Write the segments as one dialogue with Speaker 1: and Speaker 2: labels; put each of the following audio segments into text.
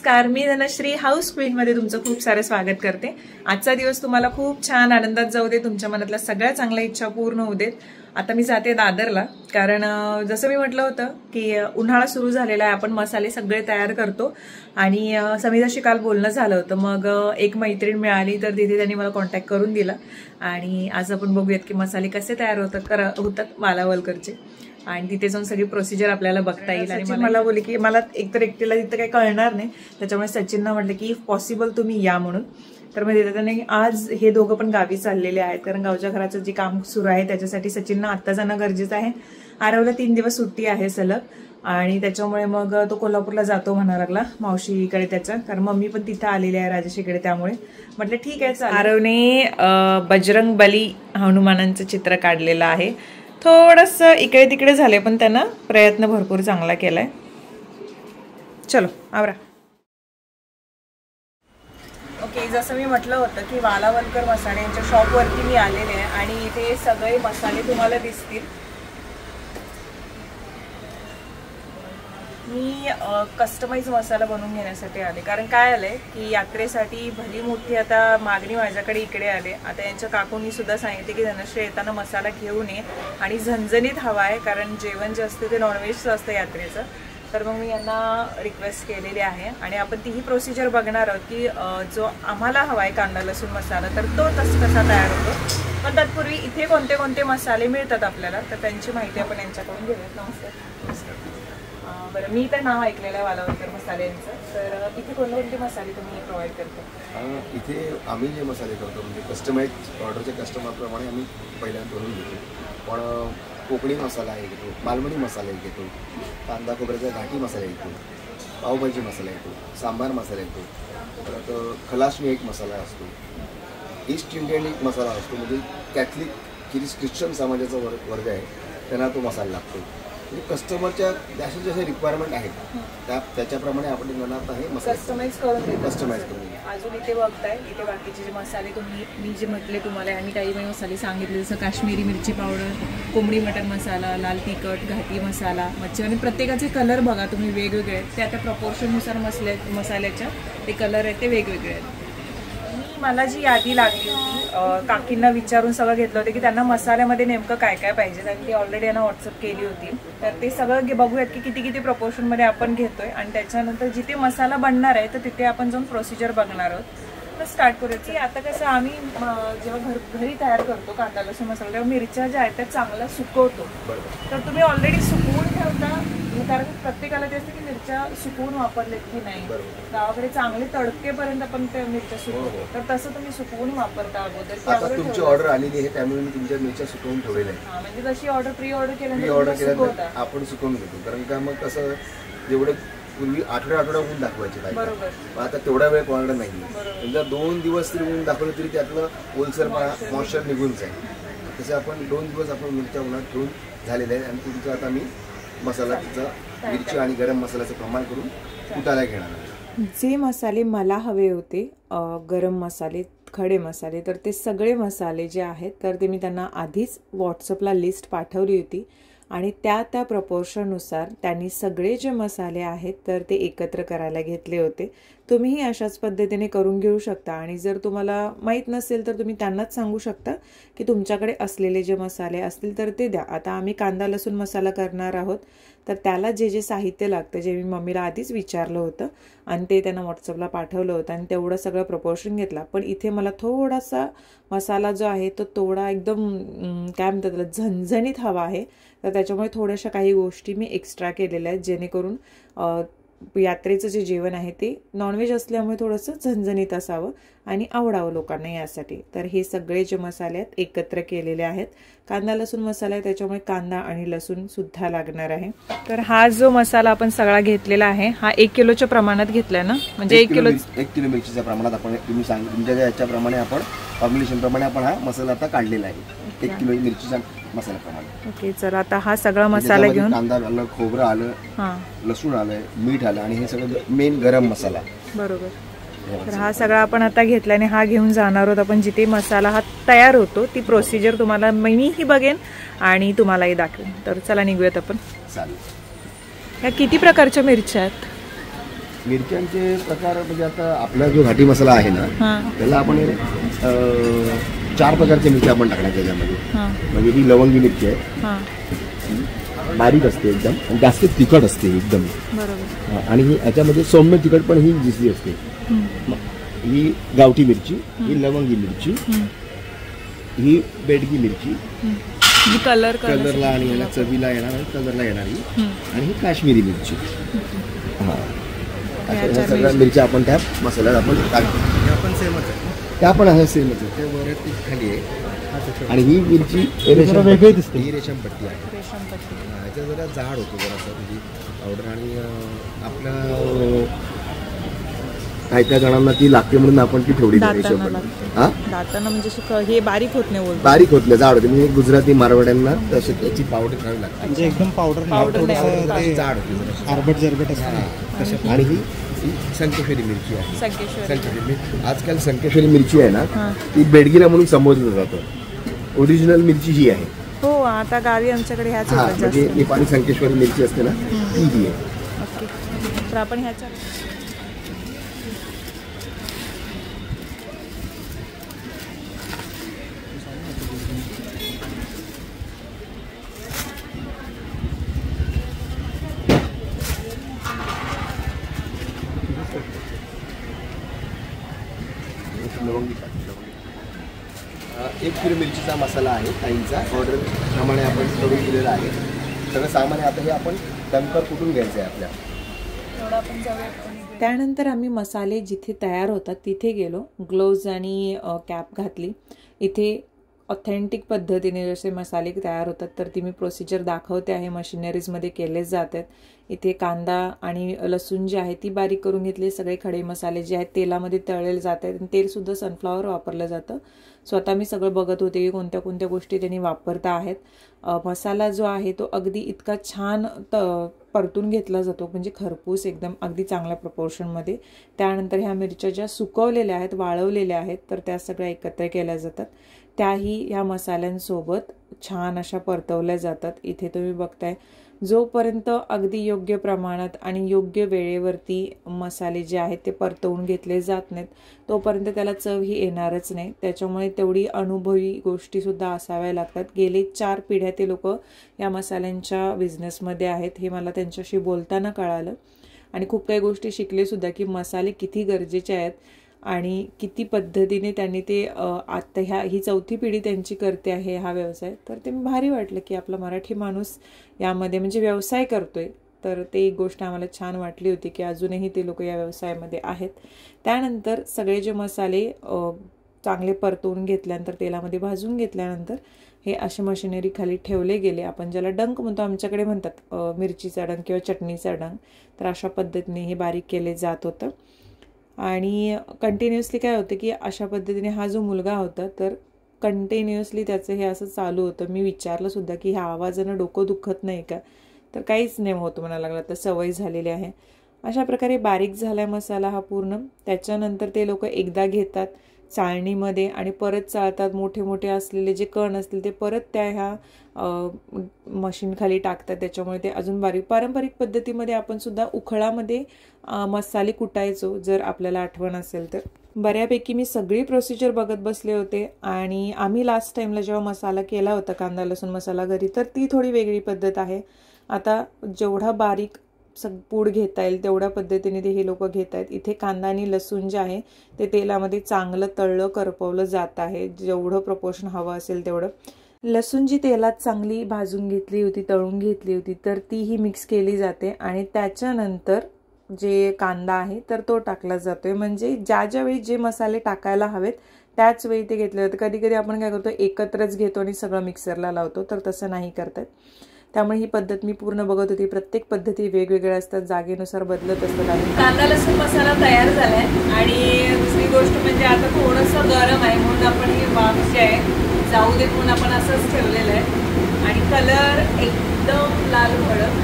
Speaker 1: नमस्कार, मी Dhanashree house queen मध्ये तुमचं खूप सारं स्वागत करते। आजचा दिवस तुम्हाला खूप छान आनंदात जाऊ दे, तुमच्या मनातल्या सगळ्या चांगल्या इच्छा पूर्ण होऊ देत। आता मी जाते दादरला, कारण जसं मी म्हटलं होतं की उन्हाळा सुरू झालेला आहे, आपण मसाले सगळे तयार करतो आणि समीराशी काल बोलणं झालं होतं। मग एक मैत्रीण मिळाली, तर तिथे त्यांनी मला कॉन्टॅक्ट करून दिला आणि आज आपण बघूयात की मसाले कसे तयार होतात मालावलकरचे आणि तिथे जाऊन सगळी प्रोसिजर आपल्याला बघता येईल। आणि मला बोलले की मला एकतर एकटीला तिथं काही कळणार नाही, त्याच्यामुळे सचिनना म्हटलं की इफ पॉसिबल तुम्ही या म्हणून। तर मग तिथे त्याने आज हे दोघं पण गावी चाललेले आहेत, कारण गावच्या घराचं जे काम सुरू आहे त्याच्यासाठी सचिनना आत्ता जाणं गरजेचं आहे। आरवला 3 दिवस सुट्टी आहे सलग आणि त्याच्यामुळे मग तो कोल्हापूरला जातो म्हणा लागला मावशीकडे त्याच्या, कारण मम्मी पण तिथं आलेली आहे राजेशीकडे। त्यामुळे म्हटलं ठीक आहे। आरवने बजरंग बली हनुमानांचं चित्र काढलेलं आहे, थोडस इकडे तिकडे झाले पण त्यानं प्रयत्न भरपूर चांगला केलाय। चलो आवरा। ओके, जसं मी म्हटलं होतं की मालावलकर मसाले यांच्या शॉपवरती मी आलेले आहे आणि इथे सगळे मसाले तुम्हाला दिसतील। मी कस्टमाइज मसाला बनवून घेण्यासाठी आले, कारण काय आलंय की यात्रेसाठी भली मोठी आता मागणी माझ्याकडे इकडे आले। आता यांच्या काकूंनी सुद्धा सांगितले की धनश्री येताना मसाला घेऊन ये आणि झणझणीत हवा आहे, कारण जेवण जे असते ते नॉनव्हेजचं असतं यात्रेचं। तर मग मी यांना रिक्वेस्ट केलेली आहे आणि आपण तीही प्रोसिजर बघणार आहोत की जो आम्हाला हवा आहे कांदा लसूण मसाला, तर तो कसा तयार होतो। पण तत्पूर्वी इथे कोणते कोणते मसाले मिळतात आपल्याला, तर त्यांची माहिती आपण यांच्याकडून घेऊयात। नमस्कार। बरं, मी तर नाव ऐकलेलं आहे मालावलकर मसाल्यांचं, तर इथे कोणते मसाले तुम्ही प्रोव्हाइड करता?
Speaker 2: इथे आम्ही जे मसाले करतो म्हणजे कस्टमाइज ऑर्डरच्या कस्टमरप्रमाणे आम्ही पहिल्यांदा बनवून घेतो। पण कोकणी मसाला एक घेतो, मालवणी मसाला एक घेतो, कांदा खोबऱ्याचा घाटी मसाला येतो, पावभाजी मसाला येतो, सांबार मसाला येतो, परत खलासणी एक मसाला असतो, ईस्ट इंडियन एक मसाला असतो, म्हणजे कॅथलिक ख्रिश्चन समाजाचा वर्ग आहे त्यांना तो मसाला लागतो। म्हणजे कस्टमरच्या जसे जसे रिक्वायरमेंट आहेत त्याच्याप्रमाणे आपण बनवत आहे मसाला
Speaker 1: कस्टमाइज करून। अजून इथे बघताय, इथे बाकीचे जे मसाले मी जे म्हटले तुम्हाला आणि काही मसाले सांगितले, जसं काश्मीरी मिरची पावडर, कोंबडी मटण मसाला, लाल तिखट, घाटी मसाला, मच्छी, आणि प्रत्येकाचे कलर बघा तुम्ही वेगवेगळे आहेत, त्या त्या प्रपोर्शननुसार मसाल्याच्या ते कलर आहेत ते वेगवेगळे आहेत। मला जी यादी लागली होती काकींना विचारून सगळं घेतलं होतं की त्यांना मसाल्यामध्ये नेमकं काय काय पाहिजे, आणि ती ऑलरेडी यांना व्हॉट्सअप केली होती। तर ते सगळं बघूयात की किती किती प्रपोर्शनमध्ये आपण घेतोय आणि त्याच्यानंतर जिथे मसाला बनणार आहे तर तिथे आपण जाऊन प्रोसिजर बघणार आहोत। तर स्टार्ट करूयात की आता कसं आम्ही जेव्हा घरी तयार करतो कांदा लसूण मसाला, तेव्हा मिरच्या ज्या आहेत त्या चांगल्या सुकवतो। तर तुम्ही ऑलरेडी सुकवून ठेवता, कारण प्रत्येकाला ते असतं की मिरच्या सुकवून वापरलेत की नाही, गावाकडे चांगले तडकेपर्यंत आपण त्या मिरच्या सुकवतो, तर तसं तुम्ही सुकवून वापरता अगोदर?
Speaker 2: तुमची ऑर्डर आलेली आहे त्यामुळे मी तुमच्या मिरच्या सुकवून ठेवलेल्या आहे।
Speaker 1: म्हणजे जशी ऑर्डर प्री ऑर्डर केल्यानंतर
Speaker 2: आपण सुकवून घेतो, कारण का मग कसं जेवढं पूर्वी आठवडा ऊन दाखवायचे पाहिजे, आता तेवढा वेळ कोणाला नाही। जर 2 दिवस तरी ऊन दाखवलं तरी त्यातलं ओलसर मॉइश्चर निघून जाईल। तसं आपण 2 दिवस आपण मिरच्या उन्हात ठेवून झालेलं आहे आणि तुमचं आता मी मसाल्याचं मिरची आणि गरम मसाल्याचं प्रमाण करून कुटायला घेणार आहे।
Speaker 1: जे मसाले मला हवे होते, गरम मसाले, खडे मसाले, तर ते सगळे मसाले जे आहेत तर ते मी त्यांना आधीच व्हॉट्सअपला लिस्ट पाठवली होती आणि त्या प्रपोर्शननुसार त्यांनी सगळे जे मसाले आहेत तर ते एकत्र करायला घेतले होते। तुम्हीही अशाच पद्धतीने करून घेऊ शकता आणि जर तुम्हाला माहीत नसेल तर तुम्ही त्यांनाच सांगू शकता की तुमच्याकडे असलेले जे मसाले असतील तर ते द्या। आता आम्ही कांदा लसूण मसाला करणार आहोत, तर त्याला जे जे साहित्य लागतं जे मी मम्मीला आधीच विचारलं होतं आणि ते त्यांना व्हॉट्सअपला पाठवलं होतं आणि तेवढं सगळं प्रपोर्शन घेतला। पण इथे मला थोडासा मसाला जो आहे तो थोडा एकदम काय म्हणतात त्याला झणझणीत हवा आहे, तर त्याच्यामुळे थोड्याशा काही गोष्टी मी एक्स्ट्रा केलेल्या आहेत, जेणेकरून यात्रेचं जे जेवण आहे ते नॉनव्हेज असल्यामुळे थोडंसं झणझणीत असावं आणि आवडावं लोकांना यासाठी। तर हे सगळे जे मसाले आहेत एकत्र केलेले आहेत। कांदा लसूण मसाला आहे त्याच्यामुळे कांदा आणि लसूण सुद्धा लागणार आहे। तर हा जो मसाला आपण सगळा घेतलेला आहे हा 1 किलोच्या प्रमाणात घेतलाय ना, म्हणजे 1
Speaker 2: किलो मिरचीच्या प्रमाणात आपण तुम्ही तुमच्या याच्याप्रमाणे आपण फॉर्म्युलेशन प्रमाणे आपण हा मसाला आता काढलेला आहे 1 किलो मिरचीच्या मसाल्याप्रमाणे।
Speaker 1: ओके, चला आता हा सगळा मसाला घेऊन
Speaker 2: कांदा आलं, खोबरं आलं, लसूण आलं, मीठ आलं आणि हे सगळं मेन गरम मसाला।
Speaker 1: बरोबर, तर हा सगळा आपण आता घेतला आणि हा घेऊन जाणार आहोत आपण जिथे मसाला हा तयार होतो। ती प्रोसिजर तुम्हाला मीही बघेन आणि तुम्हालाही दाखवेन। तर चला निघूयात आपण।
Speaker 2: चालेल।
Speaker 1: ह्या किती प्रकारच्या मिरच्या आहेत?
Speaker 2: मिरच्यांचे प्रकार म्हणजे आता आपला जो घाटी मसाला आहे ना त्याला आपण 4 प्रकारच्या मिरच्या आपण टाकणार त्याच्यामध्ये. म्हणजे ही लवंगी मिरची आहे, बारीक असते एकदम आणि जास्त तिखट असते एकदम. आणि ही याच्यामध्ये सौम्य तिखट पण ही दिसली असते. ही गावठी मिरची, ही लवंगी मिरची, ही बेडगी मिरची, कलरला आणि याला चवीला येणार आणि कलरला येणारी, आणि ही काश्मीरी मिरची. हां, अशा सगळ्या मिरच्या आपण त्या मसाल्यात आपण टाकतो. आपण सेमच आहे, त्या पण आहे सेमच आहे. ते वरती खाली आहे. आणि ही मिरची वेगळी दिसते, ही रेशमपट्टी आहे. ह्याच्या जरा जाड होतो जरासं म्हणजे पावडर. आणि आपल्या काही जणांना ती लागते म्हणून आपण ती ठेवली.
Speaker 1: दातांना म्हणजे हे बारीक होत नाही,
Speaker 2: बारीक होत नाही, जाड होते. म्हणजे गुजराती मारवाड्यांना तशी त्याची पावडर करावी लागते.
Speaker 3: म्हणजे एकदम पावडर
Speaker 2: जाड होते,
Speaker 3: आरबट जरबट असते.
Speaker 2: आणि ही संकेश्वरी मिरची आहे. संकेश्वरी आजकाल संकेश्वरी मिरची आहे ना, ती बेडगीला म्हणून संबोधलं जातं. ओरिजिनल मिरची ही आहे.
Speaker 1: हो, आता गावी आमच्याकडे ह्याच
Speaker 2: म्हणजे नेपाळी संकेश्वरी मिरची असते ना, ती ही आहे.
Speaker 1: ओके, तर आपण ह्याच्या
Speaker 2: एक किलो मिरचीचा मसाला आहे ताईंचा, ऑर्डर प्रमाणे आपण करून दिलेला आहे. सगळं सामान आता हे आपण डंकर कुठून घ्यायचं आहे आपल्या.
Speaker 1: त्यानंतर आम्ही मसाले जिथे तयार होतात तिथे गेलो, ग्लोव्ज आणि कॅप घातली. इथे ऑथेंटिक पद्धतीने जसे मसाले तयार होतात तर ती मी प्रोसिजर दाखवते आहे. मशिनरीजमध्ये केलेच जातात. इथे कांदा आणि लसूण जे आहे ती बारीक करून घेतली. सगळे खडे मसाले जे आहेत तेलामध्ये तळलेले जात आहेत. तेलसुद्धा सनफ्लॉवर वापरलं जातं. स्वतः मी सगळं बघत होते की कोणत्या कोणत्या गोष्टी त्यांनी वापरता आहेत. मसाला जो आहे तो अगदी इतका छान परतून घेतला जातो, म्हणजे खरपूस एकदम अगदी चांगल्या प्रपोर्शनमध्ये. त्यानंतर ह्या मिरच्या ज्या सुकवलेल्या आहेत, वाळवलेल्या आहेत, तर त्या सगळ्या एकत्र केल्या जातात. त्याही ह्या मसाल्यांसोबत छान अशा परतवल्या जातात. इथे तुम्ही बघताय, जोपर्यंत अगदी योग्य प्रमाणात आणि योग्य वेळेवरती मसाले जे आहेत ते परतवून घेतले जात नाहीत तोपर्यंत त्याला चव ही येणारच नाही. त्याच्यामुळे तेवढी अनुभवी गोष्टीसुद्धा असाव्या लागतात. गेले 4 पिढ्या ते लोक या मसाल्यांच्या बिझनेसमध्ये आहेत, हे मला त्यांच्याशी बोलताना कळालं. आणि खूप काही गोष्टी शिकले सुद्धा की मसाले किती गरजेचे आहेत आणि किती पद्धतीने त्यांनी ते आत्ता ही 4थी पिढी त्यांची करते आहे हा व्यवसाय. तर ते भारी वाटलं की आपला मराठी माणूस यामध्ये म्हणजे व्यवसाय करतोय. तर ते एक गोष्ट आम्हाला छान वाटली होती की अजूनही ते लोक या व्यवसायामध्ये आहेत. त्यानंतर सगळे जे मसाले चांगले परतवून घेतल्यानंतर तेलामध्ये भाजून घेतल्यानंतर हे असे मशिनरी खाली ठेवले गेले. आपण ज्याला डंक म्हणतो, आमच्याकडे म्हणतात मिरचीचा डंक किंवा चटणीचा डंक. तर अशा पद्धतीने हे बारीक केले जात होतं. आणि कंटिन्युअसली काय होतं की अशा पद्धतीने हा जो मुलगा होता तर कंटिन्युअसली त्याचं हे असं चालू होतं. मी विचारलं सुद्धा की ह्या आवाजानं डोकं दुखत नाही का, तर काहीच नाही होतं म्हणायला लागला, तर सवय झालेली आहे. अशा प्रकारे बारीक झाला मसाला हा पूर्ण. त्याच्यानंतर ते लोक एकदा घेतात चाळणीमध्ये आणि परत चाळतात. मोठे मोठे असलेले जे कण असतील ते परत त्या ह्या मशीन खाली टाकतात. त्याच्यामुळे ते अजून बारीक. पारंपरिक पद्धतीमध्ये आपण सुद्धा उखळामध्ये मसाले कुटायचो, जर आपल्याला आठवण असेल तर. बऱ्यापैकी मी सगळी प्रोसिजर बघत बसले होते. आणि आम्ही लास्ट टाइमला जेव्हा मसाला केला होता कांदा लसूण मसाला घरी, तर ती थोडी वेगळी पद्धत आहे. आता जेवढा बारीक पूड घेता येईल तेवढ्या पद्धतीने ते हे लोक घेत आहेत. इथे कांदा आणि लसूण जे आहे ते तेलामध्ये चांगलं तळलं करपवलं जात आहे, जेवढं प्रपोर्शन हवं असेल तेवढं. लसूण जी तेलात चांगली भाजून घेतली होती, तळून घेतली होती, तर तीही मिक्स केली जाते. आणि त्याच्यानंतर जे कांदा आहे तर तो टाकला जातोय. म्हणजे ज्या ज्यावेळी जे मसाले टाकायला हवेत त्याच वेळी ते घेतले जाते. कधी कधी आपण काय करतो, एकत्रच घेतो आणि सगळं मिक्सरला लावतो, तर तसं नाही करतात. त्यामुळे ही पद्धत मी पूर्ण बघत होती. प्रत्येक पद्धती वेगवेगळ्या असतात, जागेनुसार बदलत असतात. आणि
Speaker 4: कांदा लसूण मसाला तयार झालाय. आणि दुसरी गोष्ट म्हणजे आता थोडंसं गरम आहे म्हणून आपण हे वाफ जे आहे जाऊ दे म्हणून आपण असंच ठेवलेलं आहे. आणि कलर एकदम लाल भडक.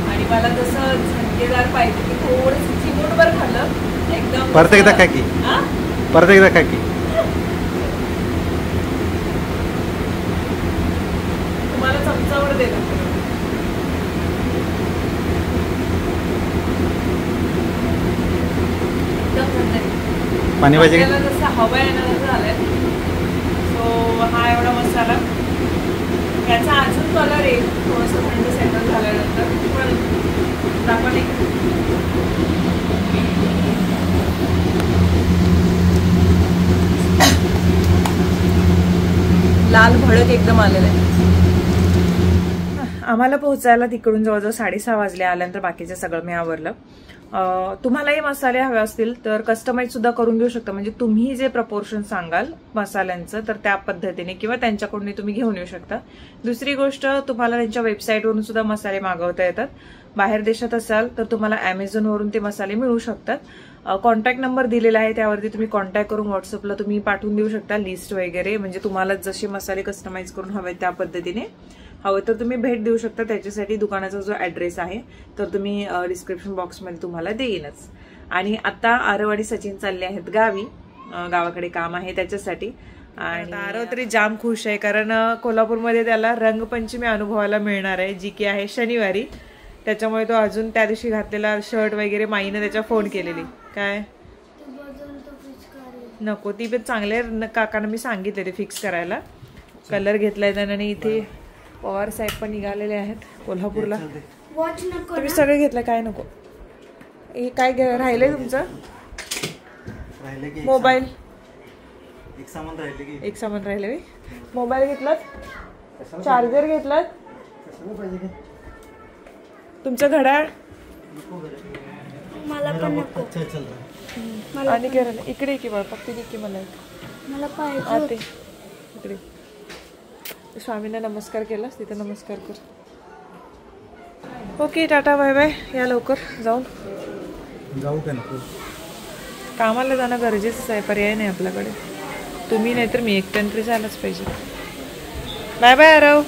Speaker 4: आणि मला तसं झणकेदार पाहिजे की थोडंसं चिमूटभर खाल्लं एकदम.
Speaker 3: परत एकदा काय की परत एकदा काय की
Speaker 4: तुम्हाला चमचावर देणार.
Speaker 3: पाणी पाहिजे का?
Speaker 4: आपल्याला जसं हवं आहे ना तसं झालंय. सो हा एवढा मसाला, याचा अजून कलर येईल थोडंसं थंड सेटल झाल्यानंतर, पण आपण एक लाल भडक एकदम आलेलं आहे. आम्हाला पोहोचायला तिकडून जवळजवळ 6:30 वाजले. आल्यानंतर बाकीचं सगळं मी आवरलं. तुम्हालाही मसाले हवे असतील तर कस्टमाइज सुद्धा करून घेऊ शकता. म्हणजे तुम्ही जे प्रपोर्शन सांगाल मसाल्यांचं तर त्या पद्धतीने किंवा त्यांच्याकडून तुम्ही घेऊन येऊ शकता. दुसरी गोष्ट, तुम्हाला त्यांच्या वेबसाईटवरून सुद्धा मसाले मागवता येतात. बाहेर देशात असाल तर तुम्हाला Amazonवरून ते मसाले मिळू शकतात. कॉन्टॅक्ट नंबर दिलेला आहे, त्यावरती तुम्ही कॉन्टॅक्ट करून व्हॉट्सअपला तुम्ही पाठवून देऊ शकता लिस्ट वगैरे. म्हणजे तुम्हाला जसे मसाले कस्टमाइज करून हवे त्या पद्धतीने हवं तर तुम्ही भेट देऊ शकता. त्याच्यासाठी दुकानाचा जो ऍड्रेस आहे तर तुम्ही डिस्क्रिप्शन बॉक्समध्ये तुम्हाला देईनच. आणि आता आरव आणि सचिन चालले आहेत गावी, गावाकडे काम आहे त्याच्यासाठी. आणि आरव तरी जाम खुश आहे कारण कोल्हापूरमध्ये त्याला रंगपंचमी अनुभवायला मिळणार आहे, जी की आहे शनिवारी. त्याच्यामुळे तो अजून त्या दिवशी घातलेला शर्ट वगैरे माईने त्याच्या फोन केलेली. काय नको, ती पण चांगले काकांना मी सांगितले ते फिक्स करायला. कलर घेतलाय त्याने. इथे पवार साहेब पण निघालेले आहेत कोल्हापूरला. तुम्ही सगळे घेतलं, काय नको. हे काय राहिलंय तुमचं? मोबाईल एक सामान राहिले. मोबाईल घेतलात, चार्जर घेतलात, तुमचं घड्याळ
Speaker 5: मला पण नको.
Speaker 4: आणि काय राहिलं? इकडे की बळ फक्त की मला
Speaker 5: पाहिजे
Speaker 4: इकडे. स्वामींना नमस्कार केलास, तिथे नमस्कार कर. Okay, tata bye bye. या लवकर जाऊ
Speaker 3: का नको?
Speaker 4: कामाला जाणं गरजेचंच आहे, पर्याय नाही आपल्याकडे. तुम्ही नाही तर मी एकट्याने तरी जायलाच पाहिजे. Bye bye Aarav.